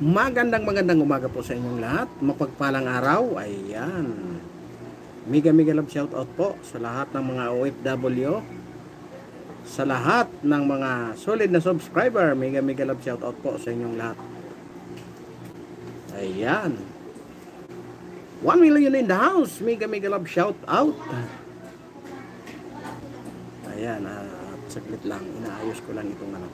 Magandang umaga po sa inyong lahat. Mapagpalang araw. Ayan. Mega love shout out po sa lahat ng mga OFW. Sa lahat ng mga solid na subscriber. Mega love shout out po sa inyong lahat. Ayan. 1 million in the house. Mega love shout out. Ayan. Saglit lang. Inaayos ko lang itong ano.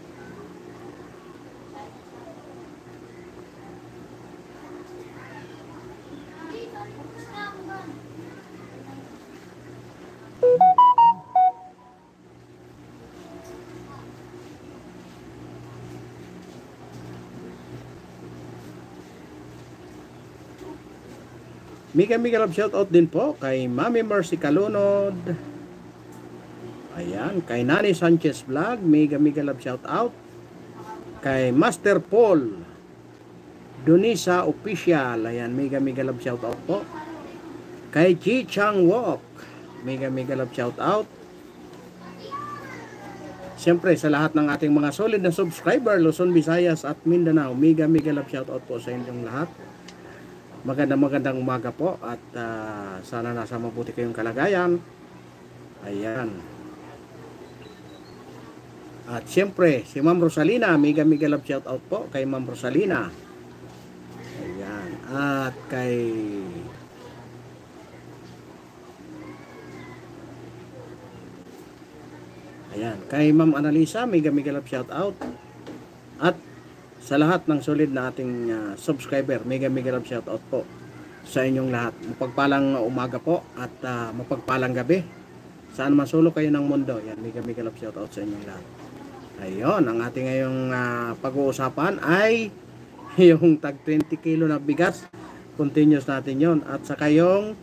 Mega love shout out din po kay Mami Mercy Calunod. Ayan, kay Nani Sanchez Vlog, mega love shout out. Kay Master Paul Donisa Official, ayan, mega love shout out po. Kay Chi Chang Walk, mega love shout out. Siyempre sa lahat ng ating mga solid na subscriber, Luzon, Visayas at Mindanao, mega love shout out po sa inyong lahat. Magandang umaga po at sana nasa mabuti kayong kalagayan. Ayan. At siyempre si Ma'am Rosalina, mega love shout out po kay Ma'am Rosalina. Ayan. At kay Ma'am Analisa, mega love shout out. At sa lahat ng solid na ating subscriber, mega love shout out po sa inyong lahat. Mapagpalang umaga po at mapagpalang gabi. Saan masulok kayo ng mundo. Yan, mega love shout out sa inyong lahat. Ayun, ang ating ngayong pag-uusapan ay yung tag 20 kilo na bigas. Continuous natin yon. At saka yung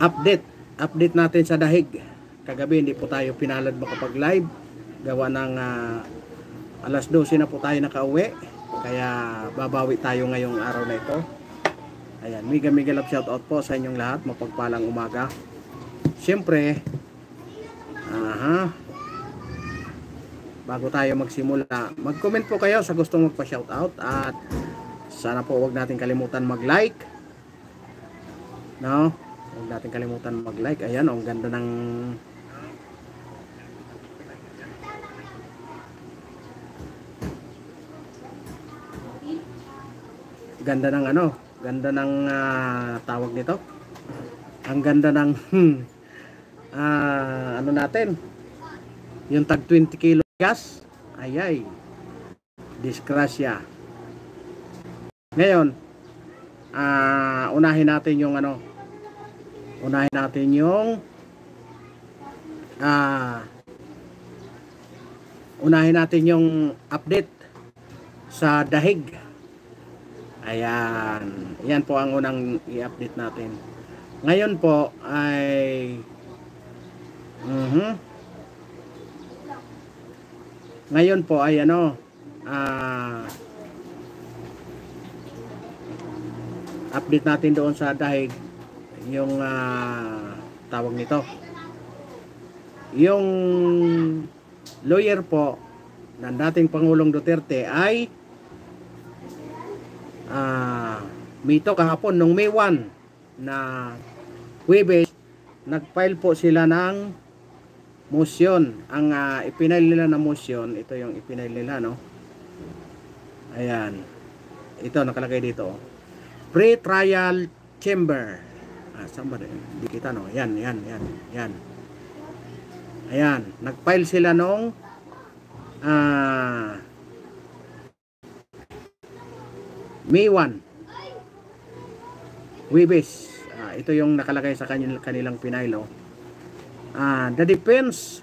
update natin sa dahig. Kagabi hindi po tayo pinalad makapag-live. Gawa ng alas 12 na po tayo nakauwi. Kaya babawi tayo ngayong araw na ito. Ayan, mega love shout out po sa inyong lahat. Mapagpalang umaga. Siyempre, bago tayo magsimula, mag-comment po kayo sa gustong magpa-shout out. At sana po huwag natin kalimutan mag-like. No? Huwag natin kalimutan mag-like. Ayan, ang ganda ng tawag nito. Ang ganda ng ano natin, yung tag 20 kilo gas. Ayay, disgrasya. Ngayon unahin natin yung update sa dahig. Ayan, yan po ang unang i-update natin. Ngayon po ay update natin doon sa dahig yung tawag nito. Yung lawyer po ng dating Pangulong Duterte ay mito kahapon nung May 1 na Huwebes, nag-file po sila ng motion. Ang ipinail nila na motion, ito yung ipinail nila, no? Ayan, ito nakalagay dito, pre-trial chamber. Saan ba rin? Hindi kita, no? Yan. Ayan, nag-file sila nung May 1 Huwebes. Ito yung nakalagay sa kanilang pinail. The defense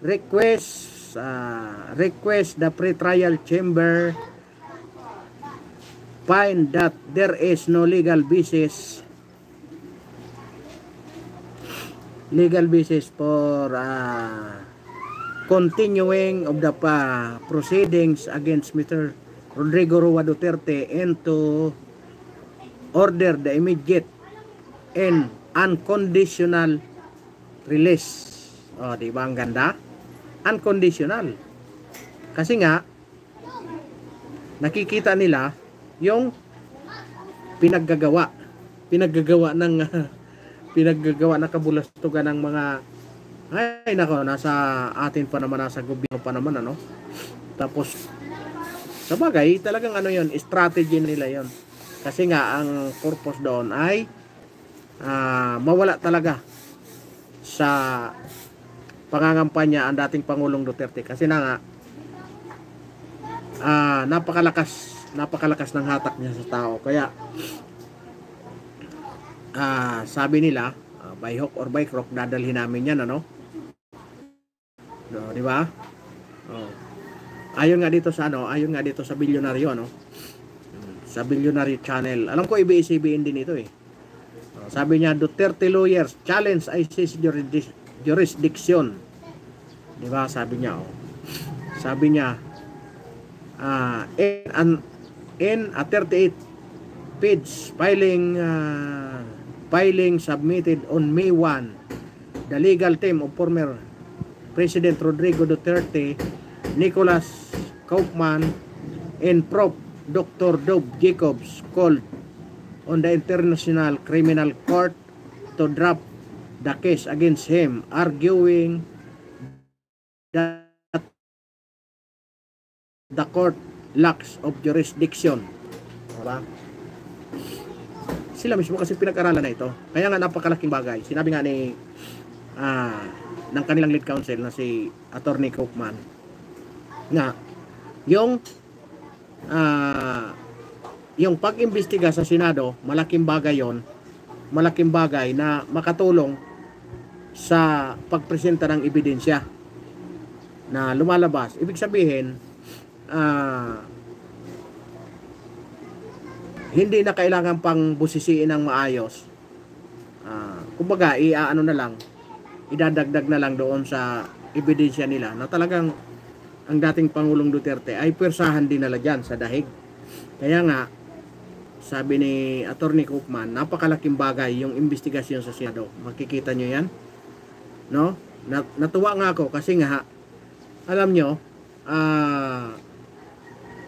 request the pre-trial chamber find that there is no legal basis for continuing of the proceedings against Mr. Rodrigo Roa Duterte and to order the immediate and unconditional release. Di ba ang ganda? Unconditional. Kasi nga, nakikita nila yung pinaggagawa ng pinaggagawa na kabulastugan ng mga, ay nako, nasa atin pa naman, nasa gobyerno pa naman, ano. Tapos sa bagay, talagang ano yon, strategy nila yon. Kasi nga ang purpose doon ay mawala talaga sa pangangampanya ang dating Pangulong Duterte. Kasi na nga, napakalakas ng hatak niya sa tao. Kaya sabi nila, by hook or by crook, dadalhin namin yan, ano? No, di ba? Oh. Ayon nga dito sa Bilyonaryo, ano? Sa Bilyonaryo channel. Alam ko ABS-CBN din ito, eh. Sabi niya, Duterte lawyers challenge ICC jurisdiction. Di ba? Sabi niya, oh. Sabi niya, in a 38 page filing submitted on May 1, the legal team of former President Rodrigo Duterte, Nicholas Kaufman, and Prof. Dr. Dov Jacobs called on the International Criminal Court to drop the case against him, arguing that the court lacks of jurisdiction. Diba? Sila mismo kasi pinag-aralan na ito. Kaya nga napakalaking bagay. Sinabi nga ni ng kanilang lead counsel na si Attorney Kaufman na yung pag-imbestiga sa Senado, malaking bagay yon, malaking bagay na makatulong sa pagpresenta ng ebidensya na lumalabas. Ibig sabihin, hindi na kailangan pang busisiin ng maayos. Kumbaga, ano na lang, idadagdag na lang doon sa ebidensya nila na talagang ang dating Pangulong Duterte ay pwersahan din nila dyan sa dahig. Kaya nga, sabi ni Attorney Kaufman, napakalaking bagay yung investigasyon sa Senado. Makikita nyo yan. No? Natuwa nga ako kasi nga, alam nyo,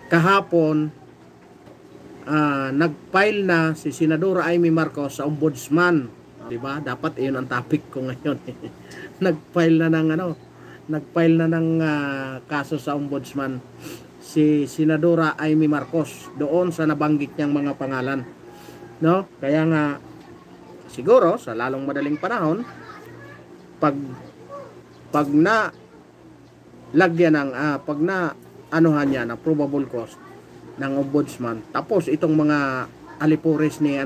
kahapon, nag-file na si Senadora Amy Marcos sa Ombudsman. Diba? Dapat iyon ang topic ko ngayon. Nag-file na ng kaso sa Ombudsman si Senadora Amy Marcos doon sa nabanggit niyang mga pangalan. No? Kaya nga siguro sa lalong madaling panahon pag na lagyan ng pag na anuhan niya na probable cause ng Ombudsman, tapos itong mga alipores ni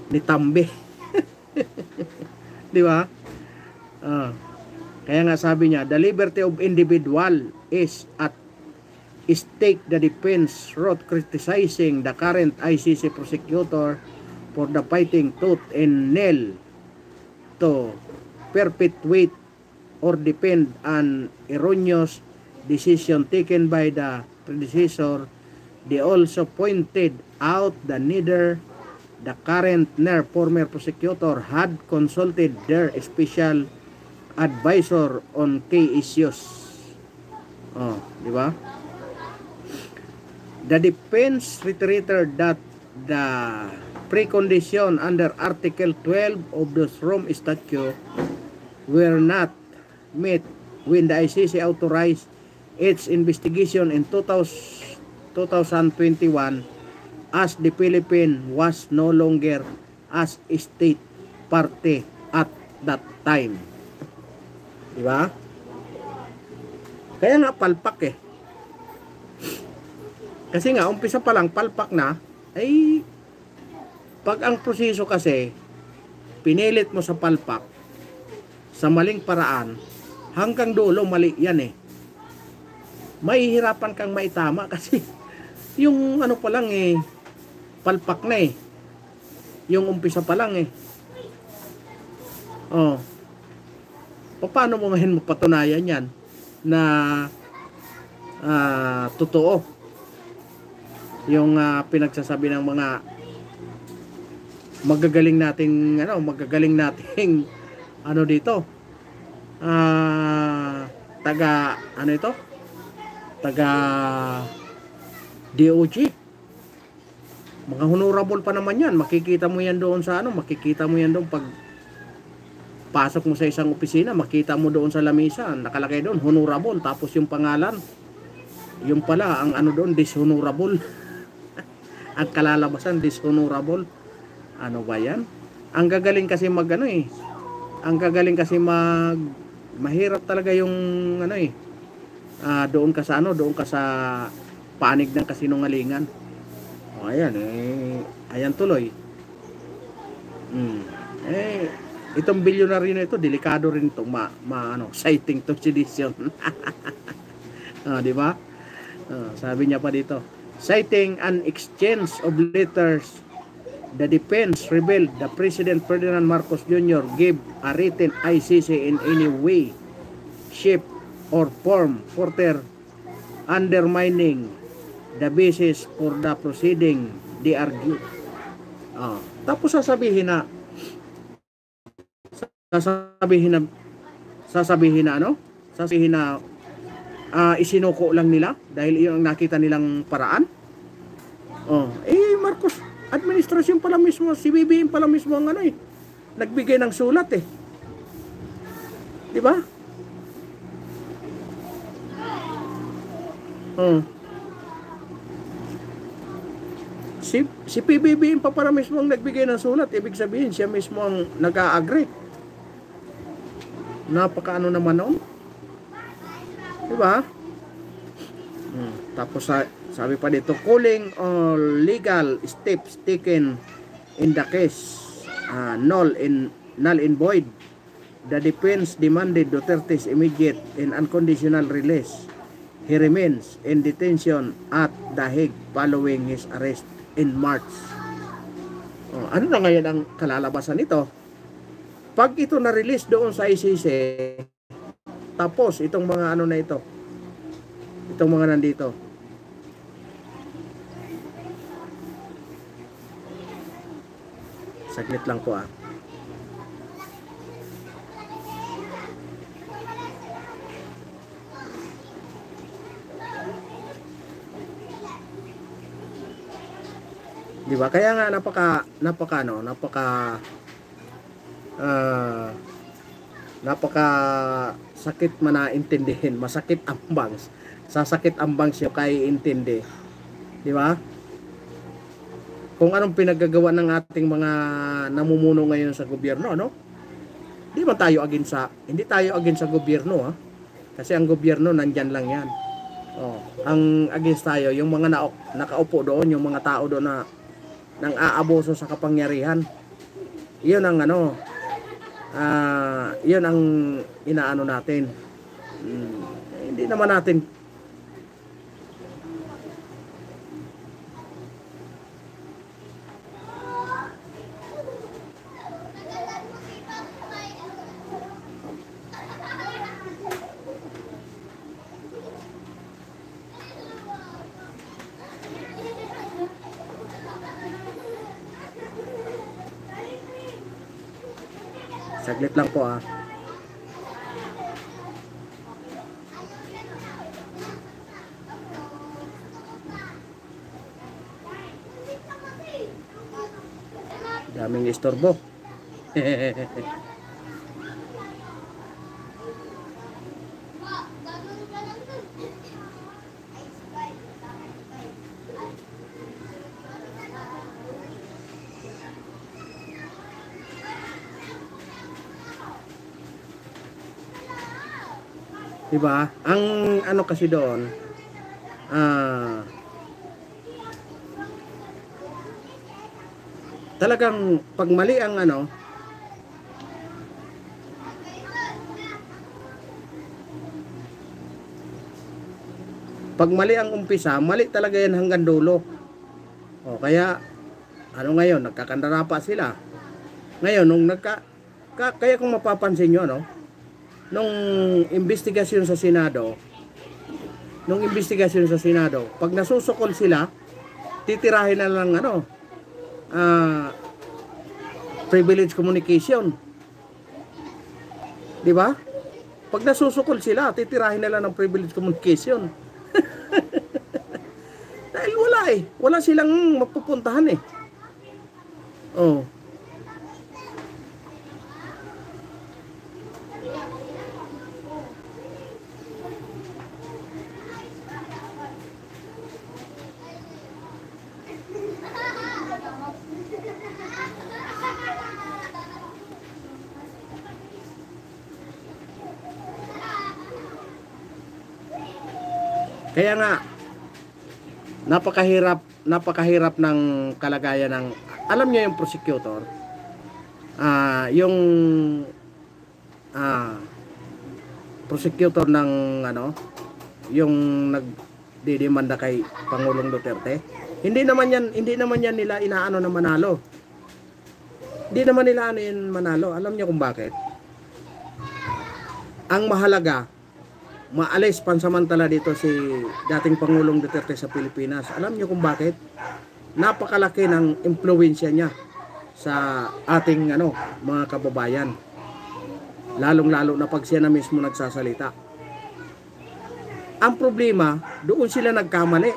ni Tambe. Di ba? Kaya nga sabi niya, the liberty of individual is at stake. The defense wrote criticizing the current ICC prosecutor for the fighting tooth and nail to perpetuate or defend an erroneous decision taken by the predecessor. They also pointed out that neither the current nor former prosecutor had consulted their special advisor on key issues. Di ba? The defense reiterated that the precondition under Article 12 of the Rome Statute were not met when the ICC authorized its investigation in 2021 as the Philippines was no longer as a state party at that time. Diba? Kaya nga palpak eh. Kasi nga umpisa pa lang palpak na, ay pag ang proseso kasi pinilit mo sa palpak sa maling paraan, hanggang dulo mali yan eh. Mahihirapan kang maitama kasi yung pa lang eh, palpak na eh. Yung umpisa pa lang eh. Paano mo ngayon mapatunayan yan na totoo yung pinagsasabi ng mga magagaling nating dito, taga ito, taga DOJ. Mga honorable pa naman yan. Makikita mo yan doon sa makikita mo yan doon pag pasok mo sa isang opisina, makita mo doon sa lamisa, nakalagay doon honorable, tapos yung pangalan, yung pala ang doon dishonorable. Ang kalalabasan dishonorable. Ano ba yan? Ang gagaling kasi ang gagaling kasi mahirap talaga yung doon ka sa panig ng kasinungalingan. O ayan ayan tuloy. Itong bilyonaryo na ito, delikado rin ito citing to sedition. Di ba? Sabi niya pa dito, citing an exchange of letters, the defense revealed the President Ferdinand Marcos Jr. gave a written ICC in any way, shape, or form further undermining the basis for the proceeding, they argue. Tapos sasabihin na isinuko lang nila dahil yung nakita nilang paraan. Marcos administrasyon pala mismo, si BBM pala mismo ang nagbigay ng sulat di ba? Si PBBM pa para mismo ang nagbigay ng sulat, ibig sabihin siya mismo ang nag-a-agree. Napakaano naman noon, di ba? Tapos sabi pa dito, calling all legal steps taken in the case null and void. The defense demanded Duterte's immediate and unconditional release. He remains in detention at The Hague following his arrest in March. Ano na ngayon ang kalalabasan nito? Pag ito na-release doon sa ICC, tapos itong mga itong mga nandito, saglit lang po di ba? Kaya nga napaka sakit manaintindihin, masakit ang bangs. Sasakit ang bangs yung kaya intindi. Di ba? Kung anong pinaggagawa ng ating mga namumuno ngayon sa gobyerno, Hindi tayo against sa gobyerno, Kasi ang gobyerno nandyan lang yan. Ang against tayo, yung mga nakaupo doon, yung mga tao doon na nang aabuso sa kapangyarihan. Yun ang yun ang inaano natin. Hindi naman natin saglit lang po daming istorbo. Diba? Ang kasi doon, talagang pag mali ang pag mali ang umpisa, mali talaga yan hanggang dulo. Kaya ngayon, nagkakandara pa sila. Ngayon, nung kaya kung mapapansin nyo, nung investigasyon sa Senado, pag nasusukol sila, titirahin na lang privilege communication. Di ba? Pag nasusukol sila, titirahin na lang ng privilege communication. eh. Wala silang mapupuntahan eh. Oh. Kaya nga, napakahirap ng kalagayan ng, alam niyo yung prosecutor, yung prosecutor ng ano, yung nagdidemanda kay Pangulong Duterte, hindi naman yan nila inaano na manalo. Hindi naman nila ano yun manalo. Alam niyo kung bakit? Ang mahalaga, maalis pansamantala dito si dating Pangulong Duterte sa Pilipinas. Alam niyo kung bakit? Napakalaki ng impluwensya niya sa ating mga kababayan. Lalong-lalo na pag siya na mismo nagsasalita. Ang problema, doon sila nagkamali.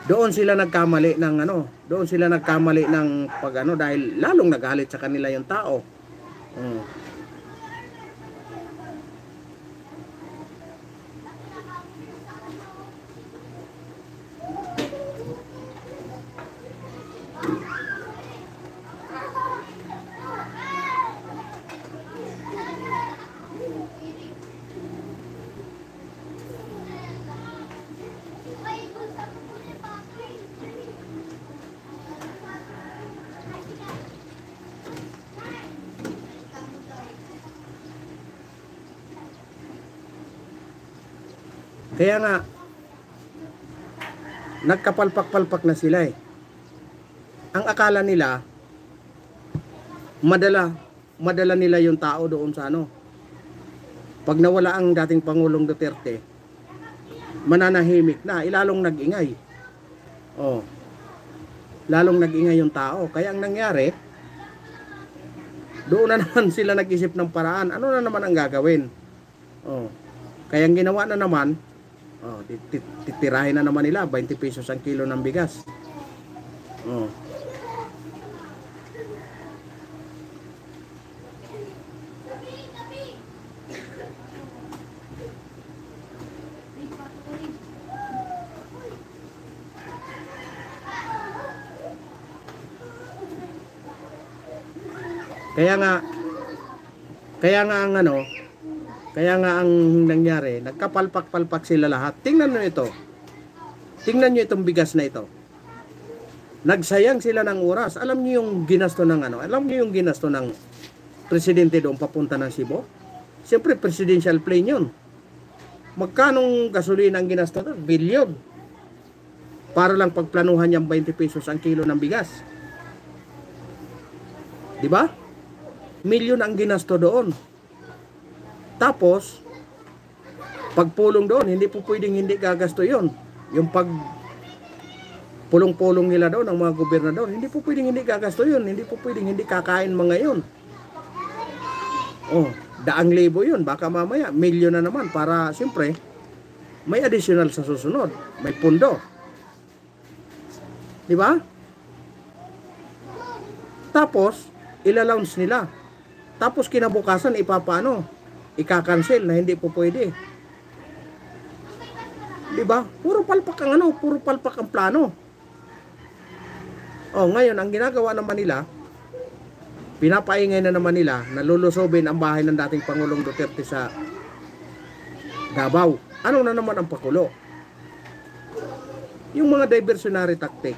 Doon sila nagkamali ng pag dahil lalong nagalit sa kanila yung tao. Kaya nga, nagkapalpak-palpak na sila eh. Ang akala nila, madala nila yung tao doon sa Pag nawala ang dating Pangulong Duterte, mananahimik na, ilalong nag-ingay. Lalong nag-ingay yung tao. Kaya ang nangyari, doon na naman sila nag-isip ng paraan. Ano na naman ang gagawin? Kaya ang ginawa na naman, titirahin na naman nila 20 pesos ang kilo ng bigas. Kaya nga ang nangyari, nagkapalpak-palpak sila lahat. Tingnan nyo ito. Tingnan nyo itong bigas na ito. Nagsayang sila ng oras. Alam nyo yung ginasto ng Alam nyo yung ginasto ng presidente doon papunta ng Cebu? Siyempre, presidential plane yun. Magkanong gasolina ang ginasto doon? Bilyon. Para lang pagplanuhan niyang 20 pesos ang kilo ng bigas. Diba? Milyon ang ginasto doon. Tapos, pagpulong doon, hindi po pwedeng hindi gagasto yon. Yung pag pulong-pulong nila doon, ng mga gobernador, hindi po pwedeng hindi gagasto yun. Hindi po pwedeng hindi kakain mga yun. 200,000 yun. Baka mamaya, milyon na naman para, siyempre, may additional sa susunod. May pundo. Di ba? Tapos, ilalounce nila. Tapos, kinabukasan, ika-cancel na hindi po pwede. Di ba? Puro palpak ang plano. Ngayon, ang ginagawa naman nila, pinapaingay na naman nila na lulusobin ang bahay ng dating Pangulong Duterte sa Davao. Ano na naman ang pakulo? Yung mga diversionary tactic,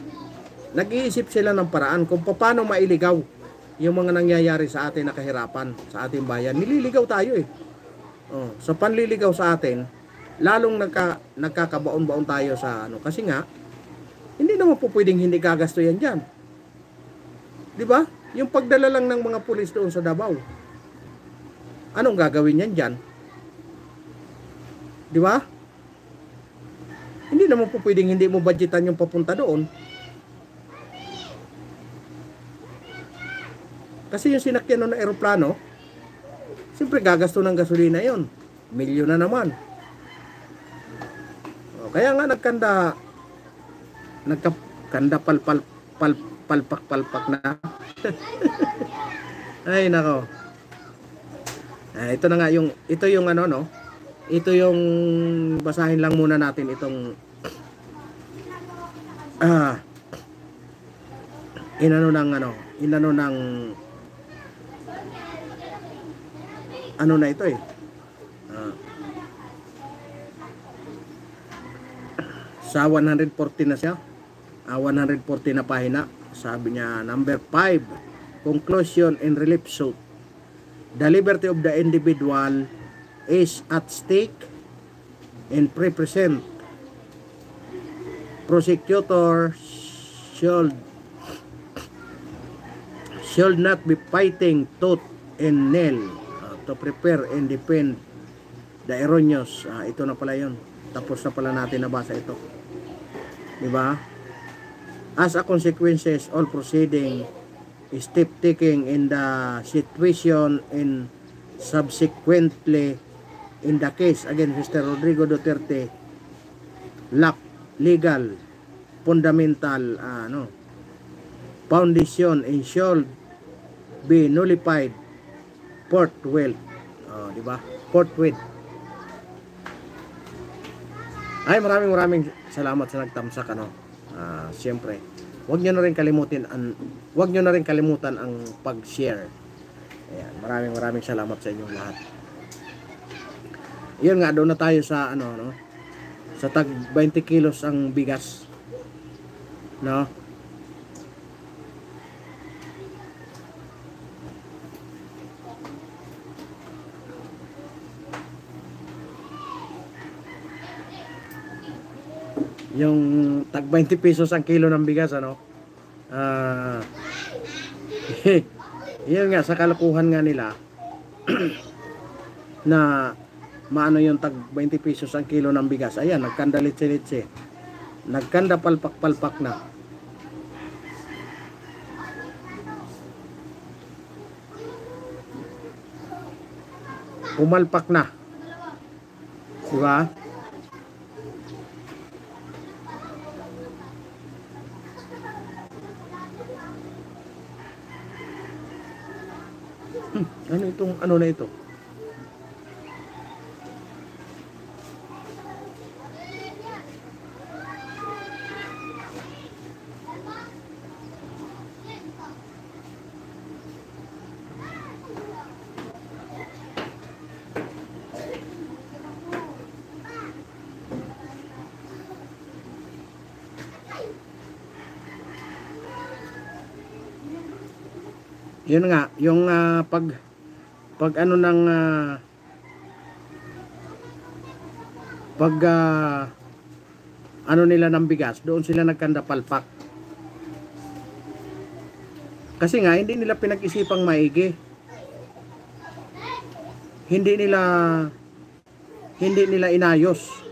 nag-iisip sila ng paraan kung paano mailigaw yung mga nangyayari sa atin na kahirapan sa ating bayan. Nililigaw tayo eh. Sa panliligaw sa atin, lalong nagkakabaon-baon tayo sa kasi nga, hindi naman po pwedeng hindi gagasto yan dyan. Di ba? Yung pagdala lang ng mga pulis doon sa Davao, anong gagawin yan dyan? Di ba? Hindi naman po pwedeng hindi mo budgetan yung papunta doon. Kasi yung sinakyan ng aeroplano, siyempre gagasto ng gasolina yon. Milyon na naman. Kaya nga nagkanda palpak na. Ay nako. Ito na nga ito yung ano no. Ito yung basahin lang muna natin itong inano ng ano na ito sa 140 na siya, 140 na pahina. Sabi niya, number 5, conclusion in relief suit. The liberty of the individual is at stake and represent. Prosecutor should not be fighting tooth and nail to prepare and defend the erroneous. Ito na pala yun. Tapos na pala natin nabasa ito. Diba? As a consequences, all proceeding step taking in the situation and subsequently in the case against Mr. Rodrigo Duterte lack legal fundamental foundation and should be nullified forthwith. Diba? Forthwith. Ay, maraming salamat sa nagtamsak siyempre, huwag nyo na rin kalimutan ang pag-share. Ayan, maraming salamat sa inyong lahat. Yun nga, doon na tayo sa sa tag 20 kilos ang bigas. No? Yung tag 20 pesos ang kilo ng bigas yun nga, sa kalokohan nga nila na maano yung tag 20 pesos ang kilo ng bigas. Ayan, nagkanda litse nagkanda palpak na. Pumalpak na, diba? Ano itong na ito? Yun nga, yung pag nila ng bigas, doon sila nagkanda palpak. Kasi nga hindi nila pinag-isipang maigi. Hindi nila inayos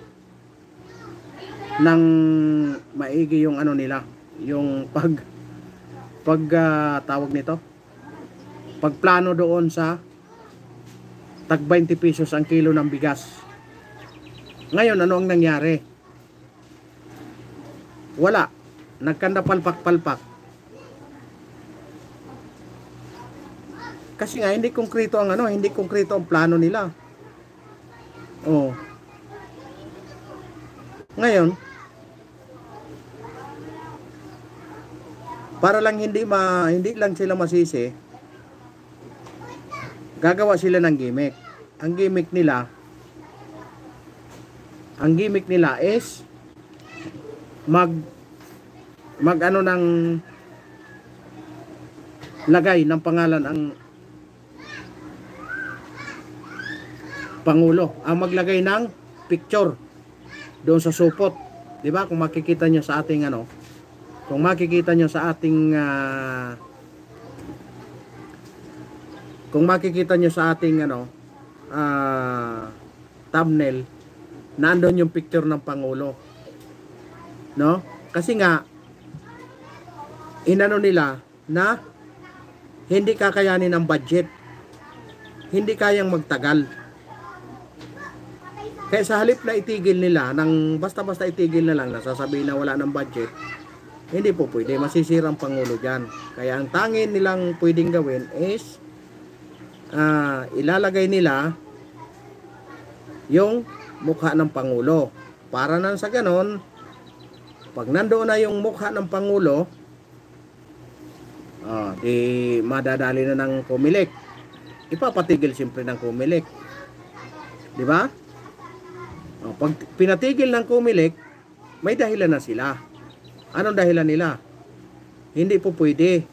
ng maigi yung nila, yung tawag nito, pagplano doon sa tag 20 pesos ang kilo ng bigas. Ngayon, ano ang nangyari? Wala. Nagkanda palpak. Kasi nga, hindi konkreto ang plano nila. Ngayon, para lang hindi lang sila masisi, gagawa sila ng gimmick. Ang gimmick nila is ng lagay ng pangalan ang Pangulo. Ang maglagay ng picture doon sa supot. 'Di ba? Kung makikita nyo sa ating thumbnail, nandoon yung picture ng Pangulo. No? Kasi nga nila na hindi kakayanin ng budget. Hindi kayang magtagal. Kaya sa halip na itigil nila, nang basta-basta itigil na lang, nasasabihin na wala ng budget, hindi po pwede, masisirang Pangulo dyan. Kaya ang tangin nilang pwedeng gawin is, ilalagay nila yung mukha ng Pangulo. Para nang sa ganon, pag nandoon na yung mukha ng Pangulo, di madadali na ng Comelec. Ipapatigil siyempre ng Comelec. Di ba? Pag pinatigil ng Comelec, may dahilan na sila. Anong dahilan nila? Hindi po pwede.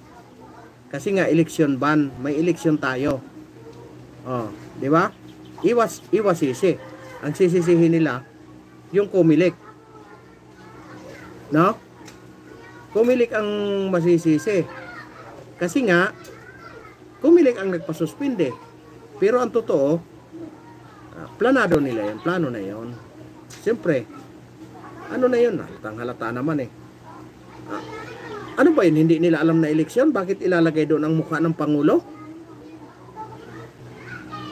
Kasi nga election ban, may election tayo. Di ba? Iwas sisi. Ang sisisihin nila yung Comelec. No? Comelec ang masisisi. Kasi nga Comelec ang nagpasuspinde. Pero ang totoo, planado nila yun, plano na yun. Siyempre, ano na yun? Halata naman eh. Ano ba yun? Hindi nila alam na eleksyon? Bakit ilalagay doon ang mukha ng Pangulo?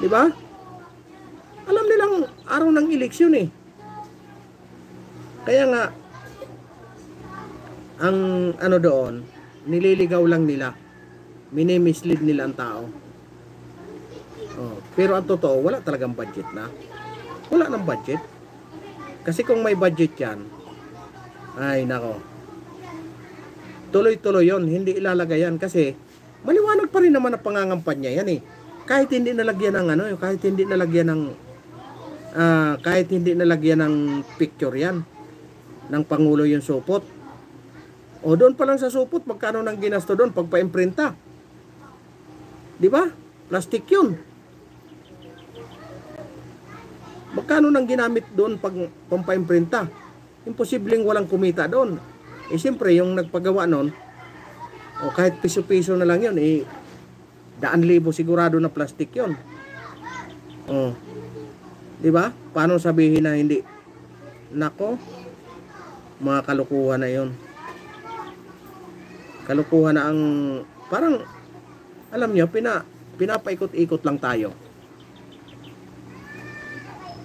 Di ba? Alam nilang araw ng eleksyon eh. Kaya nga, ang ano doon, nililigaw lang nila. Minimislead nila ang tao. Pero ang totoo, wala talagang budget na. Wala ng budget. Kasi kung may budget yan, ay nako, tuloy-tuloy yon, hindi ilalagay yan. Kasi maliwanag pa rin naman ang pangangampanya yan eh. Kahit hindi nalagyan ng kahit hindi nalagyan ng picture yan ng Pangulo yung supot. O doon pa lang sa supot, magkano nang ginasto doon pagpa-imprinta? Di ba? Plastic yun. Magkano nang ginamit doon pag pampa-imprinta? Imposibleng walang kumita doon. Siyempre, yung nagpagawa noon, kahit piso-piso na lang yun, 100,000 sigurado na plastic yun. Di ba? Paano sabihin na hindi? Nako, mga kalukuhan na yun. Kalukuhan na ang, parang, alam nyo, pinapaikot-ikot lang tayo.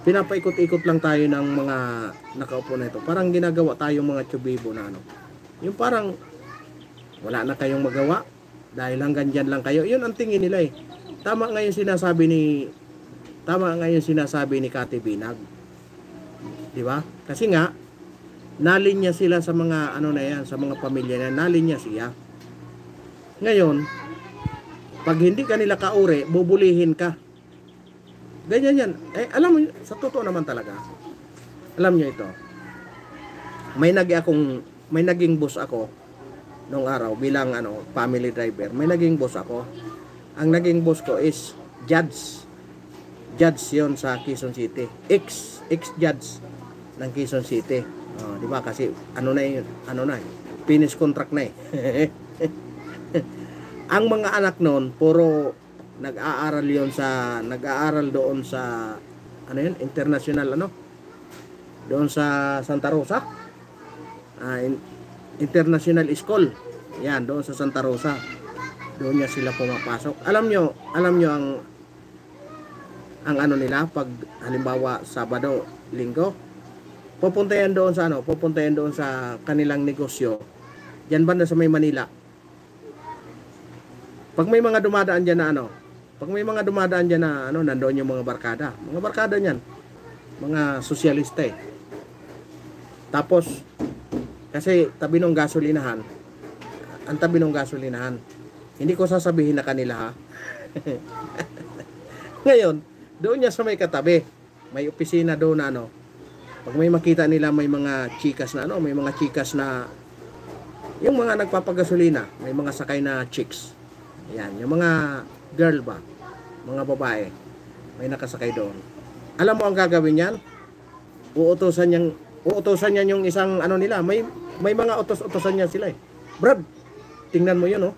Pinapaikot-ikot lang tayo ng mga nakaupo na ito. Parang ginagawa tayong mga tsubibo na yung parang wala na kayong magawa dahil hanggang dyan lang kayo. Yun ang tingin nila eh. Tama nga yung sinasabi ni Kati Binag. Di ba? Kasi nga nalinya sila sa mga sa mga pamilya na nalinya siya. Ngayon, pag hindi ka nila kaure, bubulihin ka. Ganyan yan. Alam mo, sa totoo naman talaga, alam nyo ito, may naging boss ako nung araw bilang family driver. May naging boss ako. Ang naging boss ko is judge yon sa Quezon City. Ex-judge ng Quezon City. Di ba? Kasi finish contract na eh. Ang mga anak noon, puro nag-aaral doon sa international doon sa Santa Rosa, international school yan, doon sa Santa Rosa, doon niya sila pumapasok. Alam nyo ang nila, pag halimbawa Sabado, Linggo, pupuntayan doon sa kanilang negosyo diyan banda sa may Manila. Pag may mga dumadaan diyan na nandoon yung mga barkada niyan, mga sosyalista eh. Tapos kasi tabi ng gasolinahan, hindi ko sasabihin na kanila ha. Ngayon, doon niya sa may katabi, may opisina doon na pag may makita nila may mga chikas na yung mga nagpapagasolina, may mga sakay na chicks. Yan, yung mga girl ba, mga babae, may nakasakay doon. Alam mo ang gagawin niyan? Uutosan niyan yung isang nila, may mga utos-utosan niyan sila eh. Brad, tingnan mo 'yun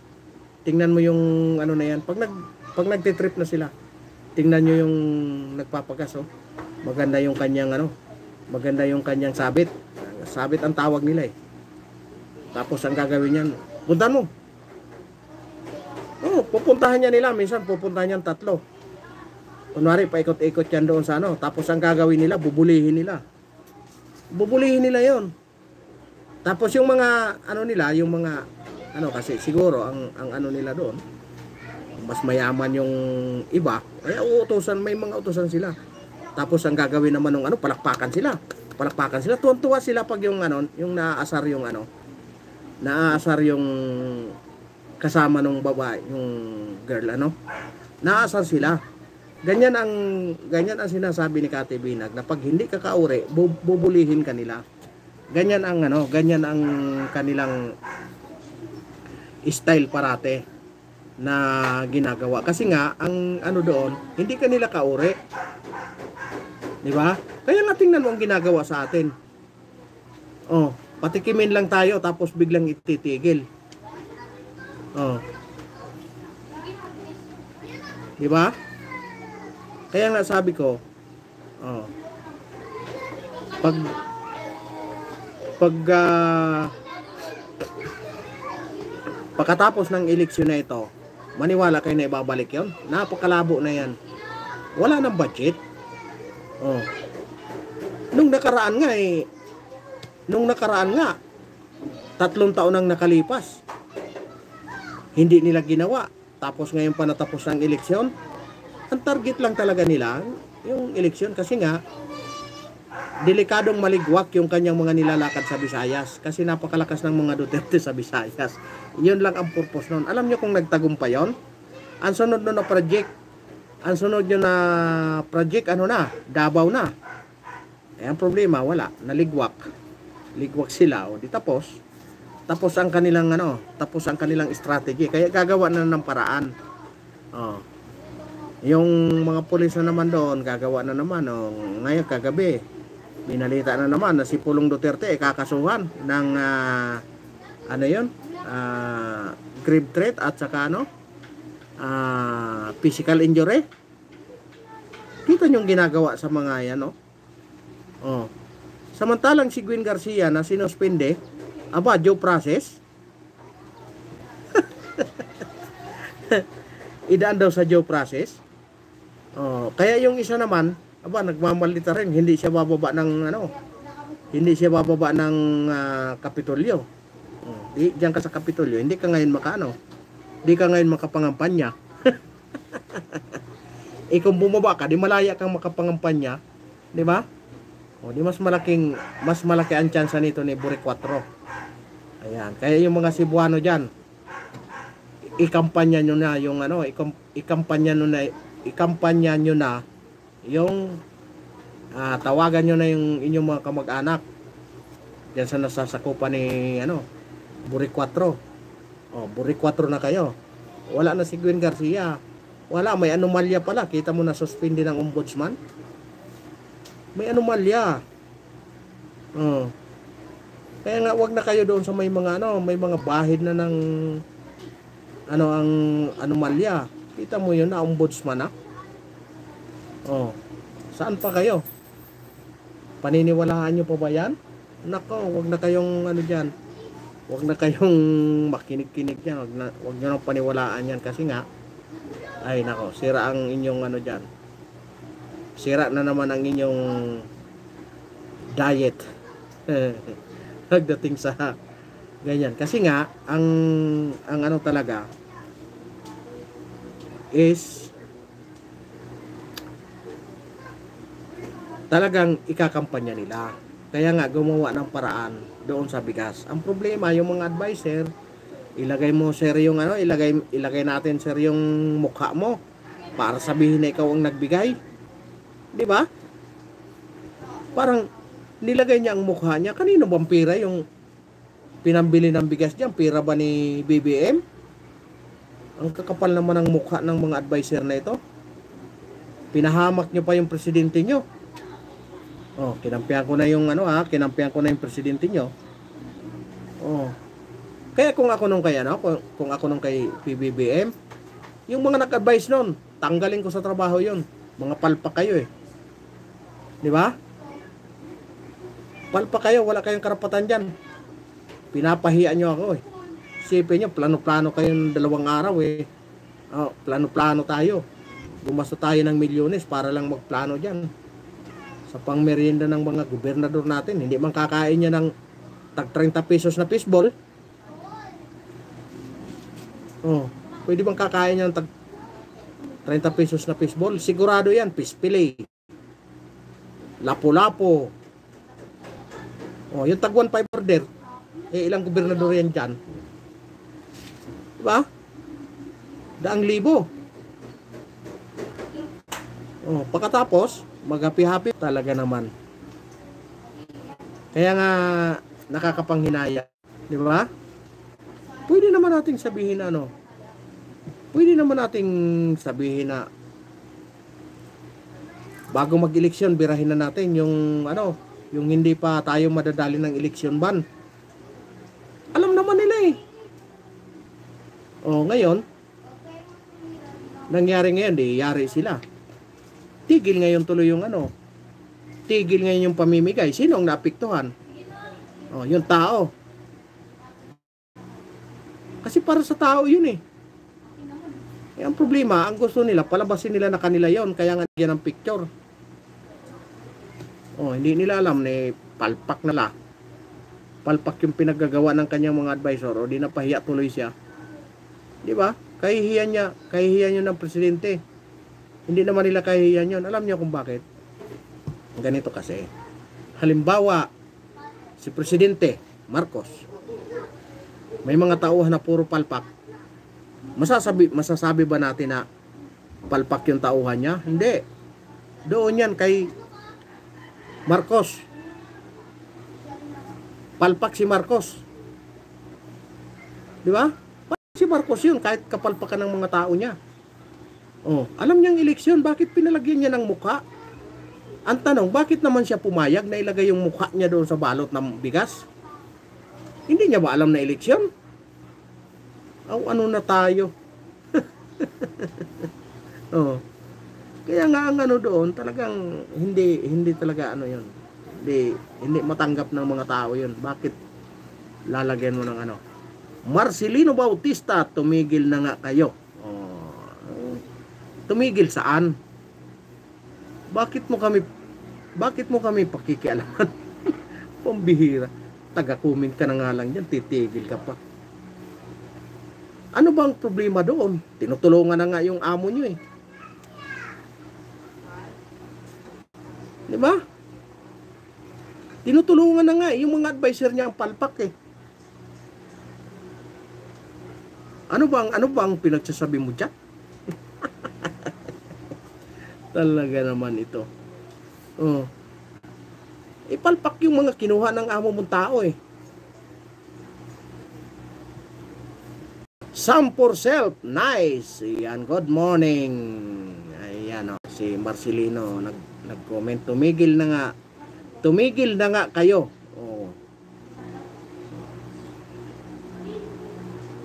Tingnan mo yung na yan. Pag nagte-trip na sila, tingnan niyo yung nagpapagas Maganda yung kanyang sabit. Sabit ang tawag nila eh. Tapos ang gagawin niyan, puntahan mo. Pupuntahan niya nila, minsan pupuntahan niyan 3. Kunwari, paikot-ikot yan doon sa ano. Tapos ang gagawin nila, bubulihin nila. Bubulihin nila yon. Tapos yung mga, ano nila, yung mga, ano kasi siguro, ang ano nila doon, mas mayaman yung iba, kaya uutusan, may mga utusan sila. Tapos ang gagawin naman ng ano, palakpakan sila. Palakpakan sila. Tuwan-tuwa sila pag yung ano, yung naaasar yung ano, naaasar yung kasama ng babae, yung girl ano. Naaasar sila. Ganyan ang sinasabi ni Kati Binag na pag hindi ka kauri, bubulihin ka nila. Ganyan ang ano, ganyan ang kanilang style parate na ginagawa. Kasi nga ang ano doon, hindi ka nila kauri. 'Di ba? Kaya nga tingnan mo ang ginagawa sa atin. Oh, patikimin lang tayo tapos biglang ititigil. Oh. 'Di ba? Kaya nga sabi ko, oh. Pagkatapos ng eleksyon na ito, maniwala kayo na ibabalik yon. Napakalabo na yan. Wala nang budget. Oh. Nung nakaraan nga, 3 taon nang nakalipas. Hindi nila ginawa. Tapos ngayon pa natapos ang eleksyon. Ang target lang talaga nila, yung eleksyon kasi nga, delikadong maligwak yung kanyang mga nilalakad sa Visayas kasi napakalakas ng mga Duterte sa Visayas. Yun lang ang purpose nun. Alam nyo kung nagtagumpay yun? Ang sunod nun na project, ano na, Davao na. Eh, ang problema, wala. Naligwak. Ligwak sila. O, di tapos. Tapos ang kanilang, strategy. Kaya gagawa na ng paraan. O. Yung mga pulis na naman doon, gagawa na naman. O, ngayon, kagabi, binalita na naman na si Pulong Duterte kakasuhan ng grave threat at saka physical injury. Kita nyo yung ginagawa sa mga yan, no? Oh. Samantalang si Gwen Garcia na sinuspende, due process. Idaan daw sa due process. Oh, kaya yung isa naman, nagmamalita rin, hindi siya bababa ng Kapitolyo. Diyan ka sa Kapitolyo, hindi ka ngayon makapangampanya. Kung bumaba ka, di malaya kang makapangampanya, di ba? O di mas malaki ang tsansa nito ni Buri 4. Ayan, kaya yung mga Cebuano diyan, ikampanya nyo na yung tawagan nyo na yung inyong mga kamag-anak diyan sa nasasakupan ni Buri 4. Oh, Buri 4 na kayo. Wala na si Gwen Garcia. Wala, may anomalya pala. Kita mo na suspindi ng ombudsman. May anomalya. Oh. Kaya nga wag na kayo doon sa may mga bahid na ng ang anomalya. Kita mo yun na ombudsman na. Oh. Saan pa kayo? Paniniwalaan nyo pa ba yan? Nako, wag na kayong diyan. Wag na kayong makinig-kinig diyan. Wag nyo nang paniwalaan yan kasi nga ay nako, sira ang inyong diyan. Sira na naman ang inyong diet. Pagdating sa ganyan. Kasi nga ang talaga is talagang ikakampanya nila. Kaya nga gumawa ng paraan doon sa bigas. Ang problema, yung mga adviser, ilagay mo sir yung ilagay natin sir yung mukha mo para sabihin na ikaw ang nagbigay. 'Di ba? Parang nilagay niya ang mukha niya. Kanino bang pira yung pinambili ng bigas diyan? Pira ba ni BBM? Ang kakapal naman ng mukha ng mga adviser na ito. Pinahamak niyo pa yung presidente niyo. Oh, kinampihan ko na yung presidente niyo. Oh. Kaya kung ako nung kay PBBM, yung mga nag-advise noon, tanggalin ko sa trabaho yon. Mga palpak kayo eh. 'Di ba? Palpak kayo, wala kayong karapatan diyan. Pinapahiya niyo ako eh. Isipin niyo, plano-plano kayong 2 araw eh. Oh, plano-plano tayo. Gumasto tayo ng milyones para lang magplano dyan sa pangmerienda ng mga gobernador natin. Hindi man kakain niya ng tag 30 pesos na fishball. Oh, pwede bang kakain niya ng tag 30 pesos na fishball? Sigurado yan, fish fillet, lapo-lapo. Oh, yung tag 1.5 order, eh ilang gobernador yan dyan? Diba? 100,000. Oh, pagkatapos, mag-happy-happy talaga naman. Kaya nga, nakakapanghinaya. Di ba? Pwede naman nating sabihin pwede naman nating sabihin na bago mag-eleksyon, birahin na natin yung yung hindi pa tayo madadali ng eleksyon ban. Alam naman nila eh. Oh, ngayon, nangyari ngayon, yari sila. Tigil ngayon tuloy yung tigil ngayon yung pamimigay. Sino ang naapektuhan? Oh, yung tao. Kasi para sa tao yun eh. Ang problema, ang gusto nila, palabasin nila na kanila yon, kaya nga yan ang picture. Oh, hindi nila alam palpak na la. Palpak yung pinaggagawa ng kanyang mga advisor, o di napahiya tuloy siya. Di ba? Kahihiyan yun ng presidente. Hindi naman nila kahihiyan yun. Alam niyo kung bakit? Ganito kasi. Halimbawa, si Presidente Marcos, may mga tauhan na puro palpak. Masasabi ba natin na palpak yung tauhan niya? Hindi. Doon yan kay Marcos. Palpak si Marcos. Di ba? Palpak si Marcos yun, kahit kapalpakan ng mga tao niya. Oh, alam niyang eleksyon, bakit pinalagyan niya ng mukha? Ang tanong, bakit naman siya pumayag na ilagay yung mukha niya doon sa balot ng bigas? Hindi niya ba alam na eleksyon? Ano na tayo? Oh. Kaya nga ang doon, talagang hindi talaga yun. Hindi matanggap ng mga tao yun. Bakit lalagyan mo ng Marcelino Bautista, tumigil na nga kayo. Oh. Tumigil saan? Bakit mo kami pakikialaman? Pambihira. Taga-comment ka na nga lang dyan, titigil ka pa. Ano bang problema doon? Tinutulungan na nga yung amo nyo eh. Di ba? Tinutulungan na nga yung mga advisor niya ang palpak eh. Ano bang pinagsasabi mo dyan? Talaga naman ito. Oh. Ipalpak yung mga kinuha ng amo mong tao eh. Some for self. Nice. Yan, good morning. Ayan si Marcelino nag-comment. Tumigil na nga kayo. Oh.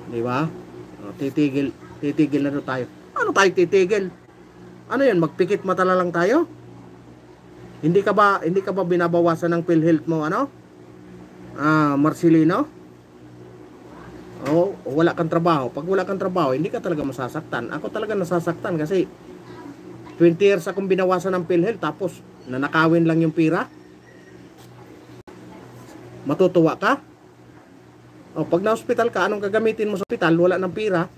Di ba? Oh, titigil na tayo. Ano tayo titigil? Ano yan, magpikit mata lang tayo? Hindi ka ba binabawasan ng PhilHealth mo Marcelino? Oh, wala kang trabaho. Pag wala kang trabaho, hindi ka talaga masasaktan. Ako talaga nasasaktan kasi 20 years akong binawasan ng PhilHealth tapos nanakawin lang yung pira. Matutuwa ka? Oh, pag na-hospital ka, anong gagamitin mo sa hospital? Wala ng pira.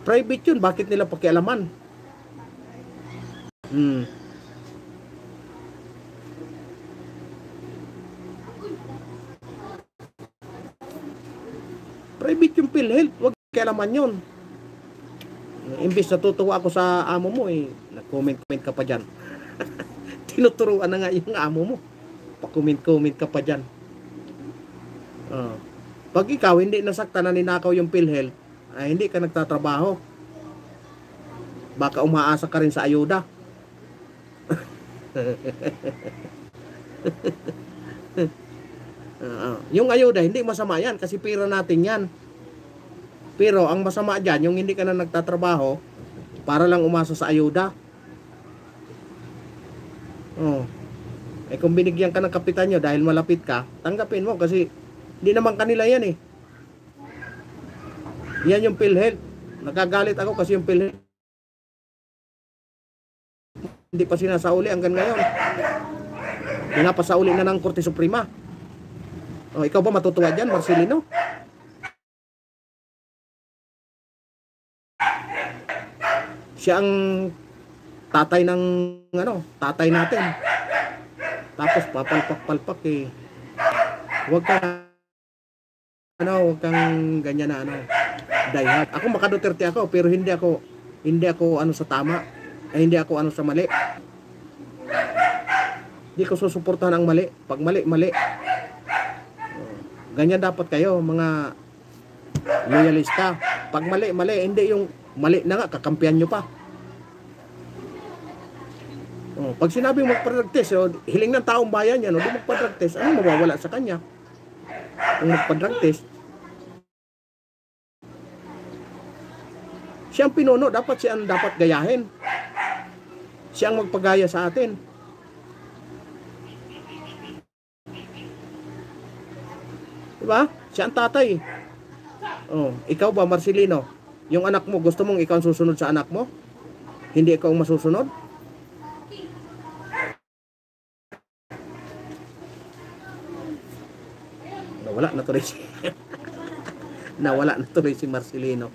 Private yun, bakit nila pakialaman? Private yung PhilHealth, wag pakialaman yun. Imbis natutuwa ako sa amo mo nag-comment ka pa dyan. Tinuturuan na nga yung amo mo. Pa-comment ka pa dyan. Pag ikaw hindi nasaktan na ninakaw yung PhilHealth, ay hindi ka nagtatrabaho. Baka umaasa ka rin sa ayuda. Yung ayuda, hindi masama yan kasi pira natin yan. Pero ang masama dyan, yung hindi ka na nagtatrabaho para lang umasa sa ayuda. Kung binigyan ka ng kapitan nyo dahil malapit ka, tanggapin mo kasi hindi naman kanila yan eh. Yan yung PhilHealth. Nagagalit ako kasi yung PhilHealth hindi pa sinasauli hanggang ngayon. Pinapasauli na ng Korte Suprema. O, ikaw ba matutuwa dyan, Marcelino? Siya ang tatay ng tatay natin. Tapos papalpak-palpak eh. Huwag kang ganyan na dayhat. Ako maka-Duterte ako pero hindi ako sa tama. Hindi ako sa mali. Hindi ko susuportahan ang mali. Pag mali. Ganyan dapat kayo mga loyalista. Pag mali, hindi yung mali na nga, kakampihan nyo pa. Pag sinabing magpa-drug test, hiling ng taong bayan yan, di magpa-drug test, ano mawawala sa kanya? Kung magpa-drug test, siya ang pinuno, siya ang dapat gayahin. Siya ang magpagaya sa atin. Diba? Siya ang tatay. Ikaw ba, Marcelino? Yung anak mo, gusto mong ikaw ang susunod sa anak mo? Hindi ikaw ang masusunod? Nawala na tuloy si Marcelino.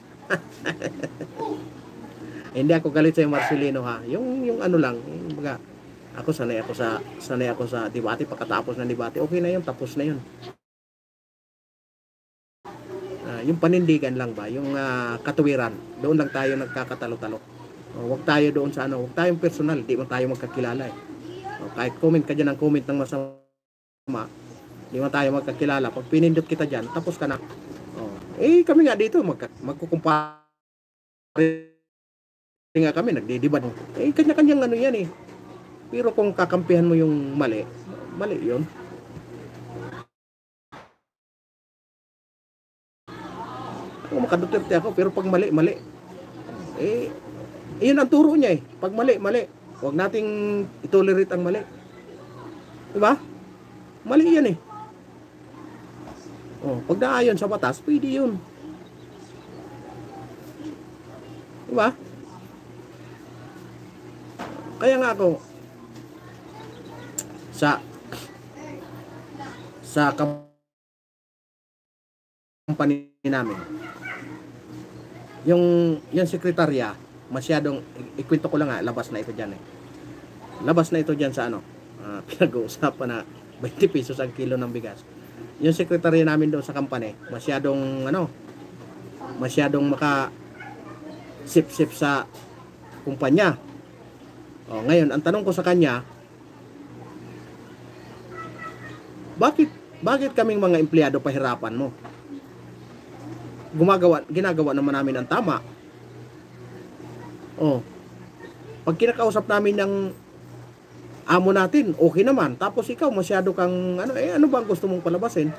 Hindi ako galit sa Marcelino ha. Yung ano lang, baga, ako sanay ako sa debate. Pagkatapos ng debate, okay na yun, tapos na yun. Yung panindigan lang ba, yung katuwiran, doon lang tayo nagkakatalo-talo. Huwag tayo doon sa huwag tayong personal, di mo tayo magkakilala eh. Kahit comment ka dyan ng comment ng masama, di mo tayo magkakilala. Pag pinindot kita dyan, tapos ka na. Kami nga dito, magkukumpare nga kami, nagdidiban. Kanya-kanyang yan eh. Pero kung kakampihan mo yung mali yun. Ako maka-Duterte ako, pero pag mali. Yun ang turo niya eh. Pag mali. Huwag nating itolerate ang mali. Diba? Mali yan eh. Pag naayon sa batas, pwede yun. Diba? Kaya nga ako, sa company namin, yung sekretarya, masyadong, ikwento ko lang labas na ito dyan sa pinag-uusapan na 20 pesos ang kilo ng bigas. Yung sekretarya namin doon sa company, masyadong maka sip-sip sa kumpanya. Ngayon, ang tanong ko sa kanya, bakit kaming mga empleyado pahirapan mo? Ginagawa naman namin ang tama. Pag kinakausap namin ng amo natin, okay naman. Tapos ikaw, masyado kang, ano ba ang gusto mong palabasin?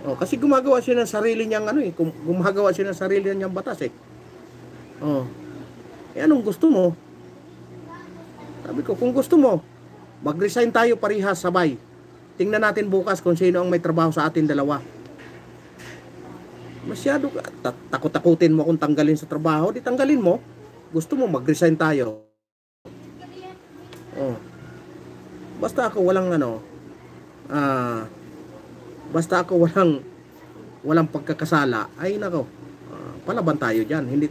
Kasi gumagawa siya ng sarili niyang, gumagawa siya ng sarili niyang batas eh. Anong gusto mo? Sabi ko, kung gusto mo, mag-resign tayo parihas sabay. Tingnan natin bukas kung sino ang may trabaho sa atin dalawa. Masyado takot-takutin mo kung tanggalin sa trabaho, di tanggalin mo. Gusto mo, mag-resign tayo. Basta ako walang pagkakasala, ay nako, palaban tayo dyan. Hindi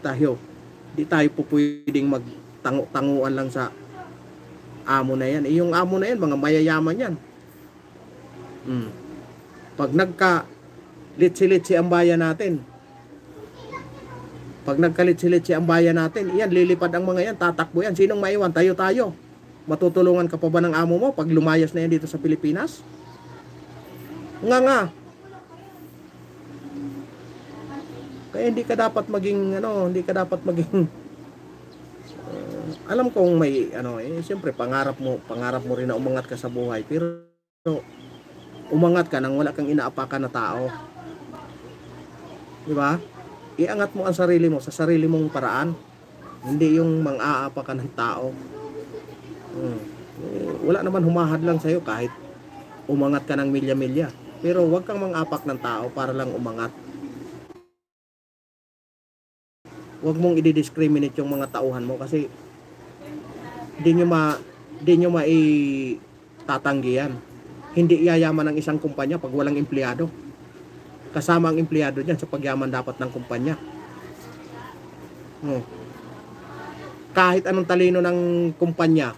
tayo po pwedeng magtanguan lang sa amo na yan. Yung amo na yan, mga mayayaman yan. Pag litsi-litsi ang bayan natin, iyan, lilipad ang mga yan, tatakbo yan. Sinong maiwan? Tayo. Matutulungan ka pa ba ng amo mo pag lumayas na yan dito sa Pilipinas? Nga. Kaya hindi ka dapat maging alam kong may siyempre pangarap mo rin na umangat ka sa buhay, pero umangat ka nang wala kang inaapakan na tao. Di ba? Iangat mo ang sarili mo sa sarili mong paraan, hindi yung mang-aapa ka ng tao. Wala naman humahad lang sa'yo kahit umangat ka ng milya-milya, pero huwag kang mang-apak ng tao para lang umangat. Huwag mong i-discriminate yung mga tauhan mo kasi di nyo tatanggi yan. Hindi yayaman ng isang kumpanya pag walang empleyado. Kasama ang empleyado dyan sa pagyaman dapat ng kumpanya. Kahit anong talino ng kumpanya,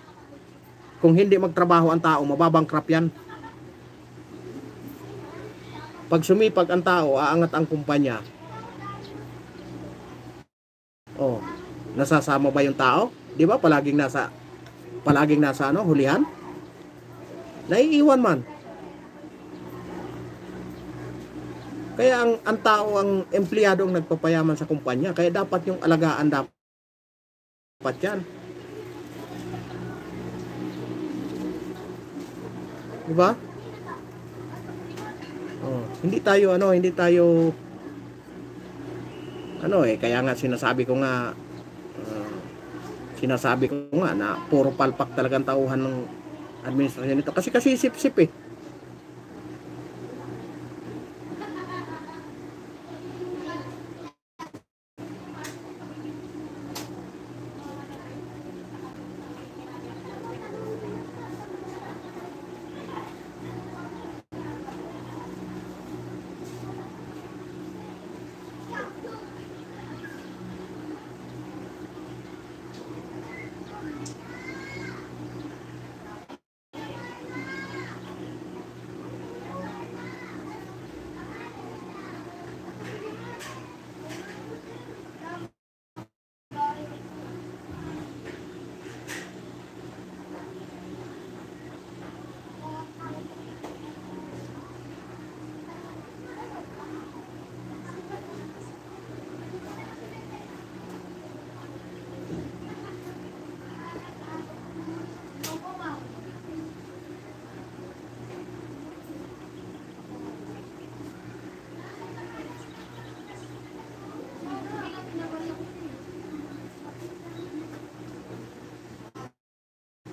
kung hindi magtrabaho ang tao, mababangkrap yan. Pag sumipag ang tao, aangat ang kumpanya. Nasasama ba yung tao? Di ba? Palaging nasa hulihan? Naiiwan man. Kaya ang tao, ang empleyado ang nagpapayaman sa kumpanya. Kaya dapat yung alagaan dapat yan. Di ba? Hindi tayo kaya nga sinasabi ko nga na puro palpak talagang tauhan ng administrasyon nito kasi sip-sip eh.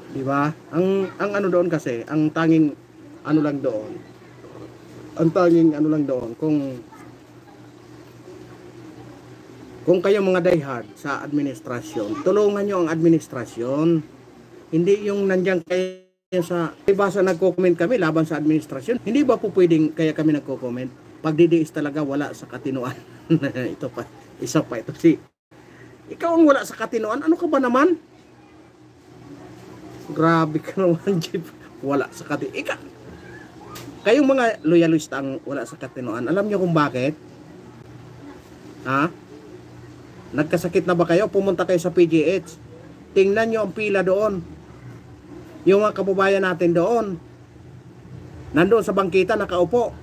Di ba? Ang ano doon kasi, ang tanging ano lang doon, kung kayo mga diehard sa administrasyon, tulungan nyo ang administrasyon. Hindi yung nandiyan kayo sa, diba sa nagko-comment kami laban sa administrasyon, hindi ba po pwedeng kaya kami nagko-comment? Pagdidiis talaga wala sa katinuan. Ito pa, isa pa ito si. Ikaw ang wala sa katinuan, ano ka ba naman? Grabe ka naman, Jeep. Wala sa katinuan. Kayong mga loyalista ang wala sa katinuan. Alam nyo kung bakit? Ha? Nagkasakit na ba kayo? Pumunta kayo sa PGH. Tingnan nyo ang pila doon. Yung mga kababayan natin doon. Nandoon sa bangkita, nakaupo.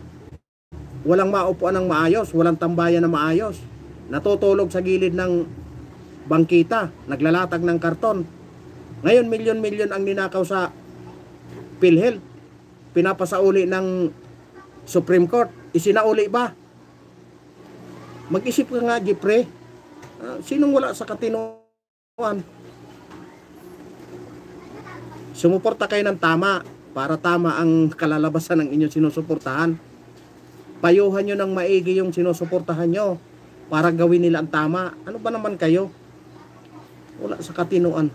Walang maupuan ng maayos. Walang tambayan na maayos. Natutulog sa gilid ng bangkita. Naglalatag ng karton. Ngayon, milyon-milyon ang ninakaw sa PhilHealth. Pinapasauli ng Supreme Court. Isinauli ba? Mag-isip ka nga, Jeffrey. Sinong wala sa katinuan? Sumuporta kayo ng tama para tama ang kalalabasan ng inyong sinusuportahan. Payuhan nyo ng maigi yung sinusuportahan nyo para gawin nila ang tama. Ano ba naman kayo? Wala sa katinuan.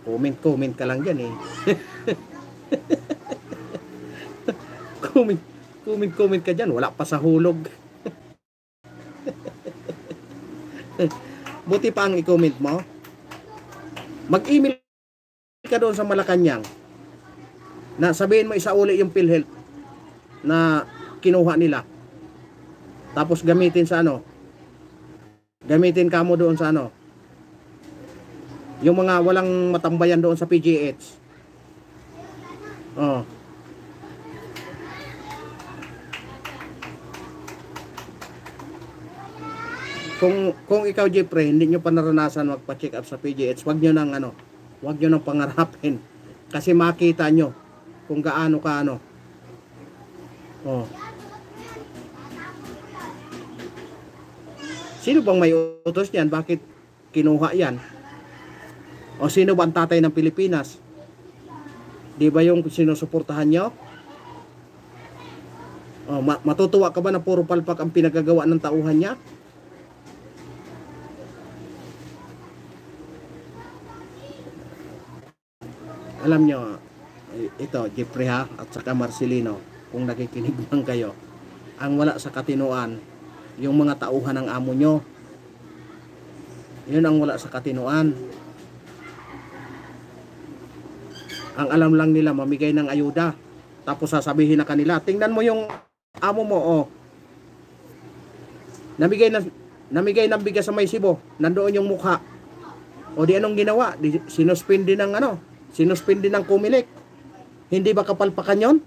Comment ka lang dyan eh. comment ka dyan. Wala pa sa hulog. Buti pa ang i-comment mo. Mag-email ka doon sa Malacanang na sabihin mo isauli yung PhilHealth na kinuha nila. Tapos gamitin sa ano? Gamitin ka mo doon sa ano? Yung mga walang matambayan doon sa PGH. Kung ikaw, Jeffrey, hindi nyo pa naranasan magpa-check up sa PGH, wag nyo nang pangarapin. Kasi makita nyo kung gaano ka Sino bang may utos niyan? Bakit kinuha yan? O sino ba ang tatay ng Pilipinas? Di ba yung sinusuportahan nyo? Matutuwa ka ba na puro palpak ang pinagagawa ng tauhan niya? Alam nyo, ito, Jeffrey ha, at saka Marcelino, kung nakikinig man kayo, ang wala sa katinuan, yung mga tauhan ng amo nyo, yun ang wala sa katinuan. Ang alam lang nila, mamigay ng ayuda. Tapos sasabihin na kanila, tingnan mo yung amo mo, oh. Namigay ng bigas sa may sibo, nandoon yung mukha. O di anong ginawa? Sinuspindi ng sinuspindi ng Kumilik. Hindi ba kapalpakan yon?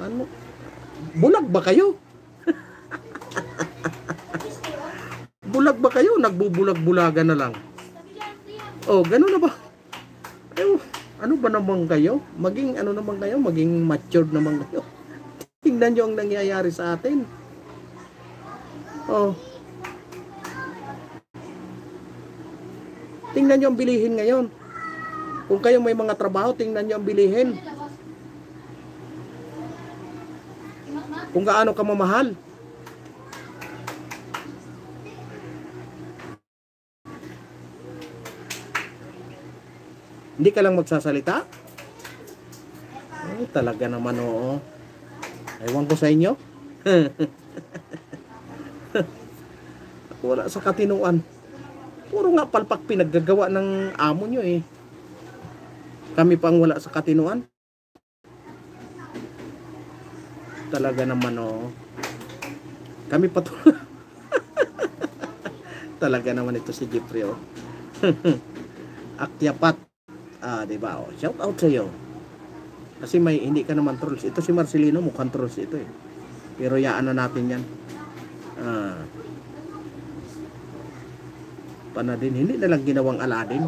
Ano? Bulag ba kayo? Bulag ba kayo? Nagbubulag-bulagan na lang. Oh, gano'n na ba? Ano ba naman kayo? Maging ano naman kayo? Maging matured naman kayo. Tingnan nyo ang nangyayari sa atin. Oh. Tingnan nyo ang bilihin ngayon. Kung kayo may mga trabaho, tingnan nyo ang bilihin. Kung gaano ka mamahal. Hindi ka lang magsasalita? Ay, talaga naman oo. Ewan ko sa inyo. Wala sa katinuan. Puro nga palpak pinaggagawa ng amo nyo eh. Kami pang wala sa katinuan. Talaga naman oo. Kami pa to. Talaga naman ito si Jeffrey oh. Akyapat. Diba? Oh, shout out sa iyo. Kasi hindi ka naman trolls. Ito si Marcelino, mukhang trolls ito eh. Pero yaan na natin yan. Panadin, hindi na lang ginawang Aladdin.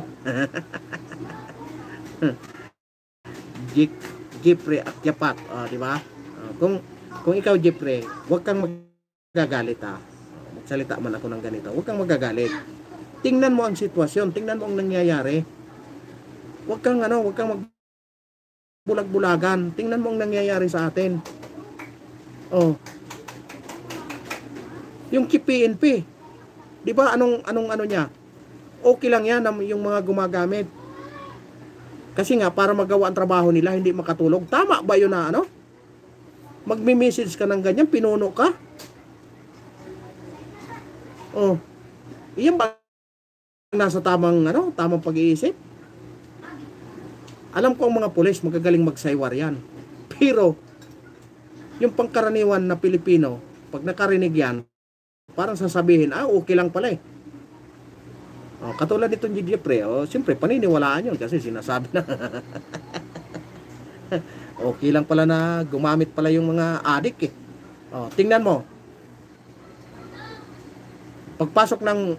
Jeffrey Akyapat. Diba? Kung ikaw Jeffrey, huwag kang magagalit ha. Magsalita man ako ng ganito. Huwag kang magagalit. Tingnan mo ang sitwasyon. Tingnan mo ang nangyayari. Huwag kang magbulag-bulagan. Tingnan mo ang nangyayari sa atin. Oh. Yung PNP. 'Di ba anong niya? Okay lang 'yan yung mga gumagamit. Kasi nga para magawa ang trabaho nila, hindi makatulog. Tama ba 'yun na magme-message ka ng ganyan, pinuno ka? Oh. Iyan ba nasa tamang pag-iisip? Alam ko ang mga pulis magagaling magsaywar yan. Pero yung pangkaraniwan na Pilipino, pag nakarinig yan, parang sasabihin, okay lang pala eh. Katulad nitong Jeffrey, siyempre paniniwalaan yun kasi sinasabi na okay lang pala na gumamit pala yung mga adik eh. Tingnan mo. Pagpasok ng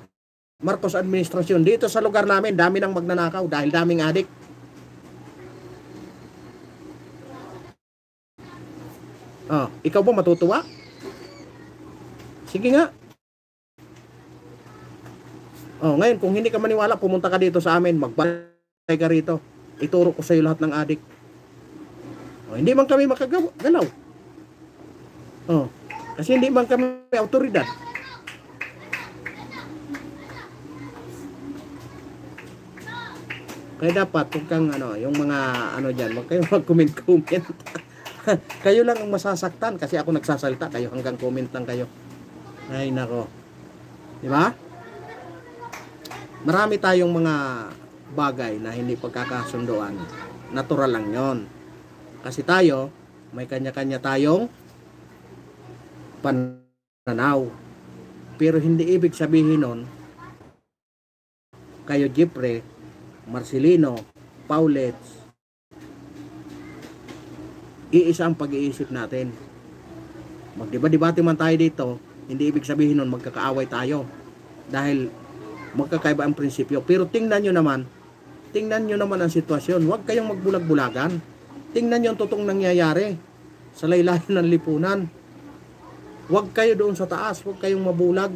Marcos administrasyon, dito sa lugar namin, dami nang magnanakaw dahil daming adik. Ikaw ba matutuwa? Sige nga. Ngayon, kung hindi ka maniwala, pumunta ka dito sa amin, magbantay ka rito. Ituro ko sa iyo lahat ng adik. Hindi man kami makagalaw. Kasi hindi man kami autoridad. Kaya dapat, kung kang yung mga dyan, huwag kayong mag-comment. Kayo lang ang masasaktan kasi ako nagsasalita, kayo hanggang comment lang kayo. Ay nako. Di ba? Marami tayong mga bagay na hindi pagkakasunduan. Natural lang 'yon. Kasi tayo, may kanya-kanya tayong pananaw. Pero hindi ibig sabihin nun, kayo Jeffrey, Marcelino, Paulets, iisa ang pag-iisip natin. Magdiba-debate man tayo dito, hindi ibig sabihin nun magkakaaway tayo. Dahil magkakaiba ang prinsipyo. Pero tingnan nyo naman ang sitwasyon. Huwag kayong magbulag-bulagan. Tingnan nyo ang totoong nangyayari sa laylayan ng lipunan. Huwag kayo doon sa taas. Huwag kayong mabulag.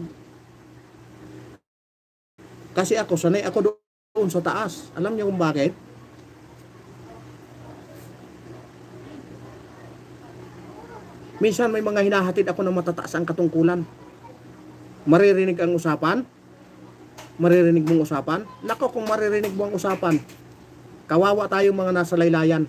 Kasi ako, sanay ako doon sa taas. Alam nyo kung bakit? Minsan may mga hinahatid ako ng matataas ang katungkulan. Maririnig ang usapan? Maririnig mong usapan? Nako, kung maririnig mo ang usapan, Kawawa tayong mga nasa laylayan.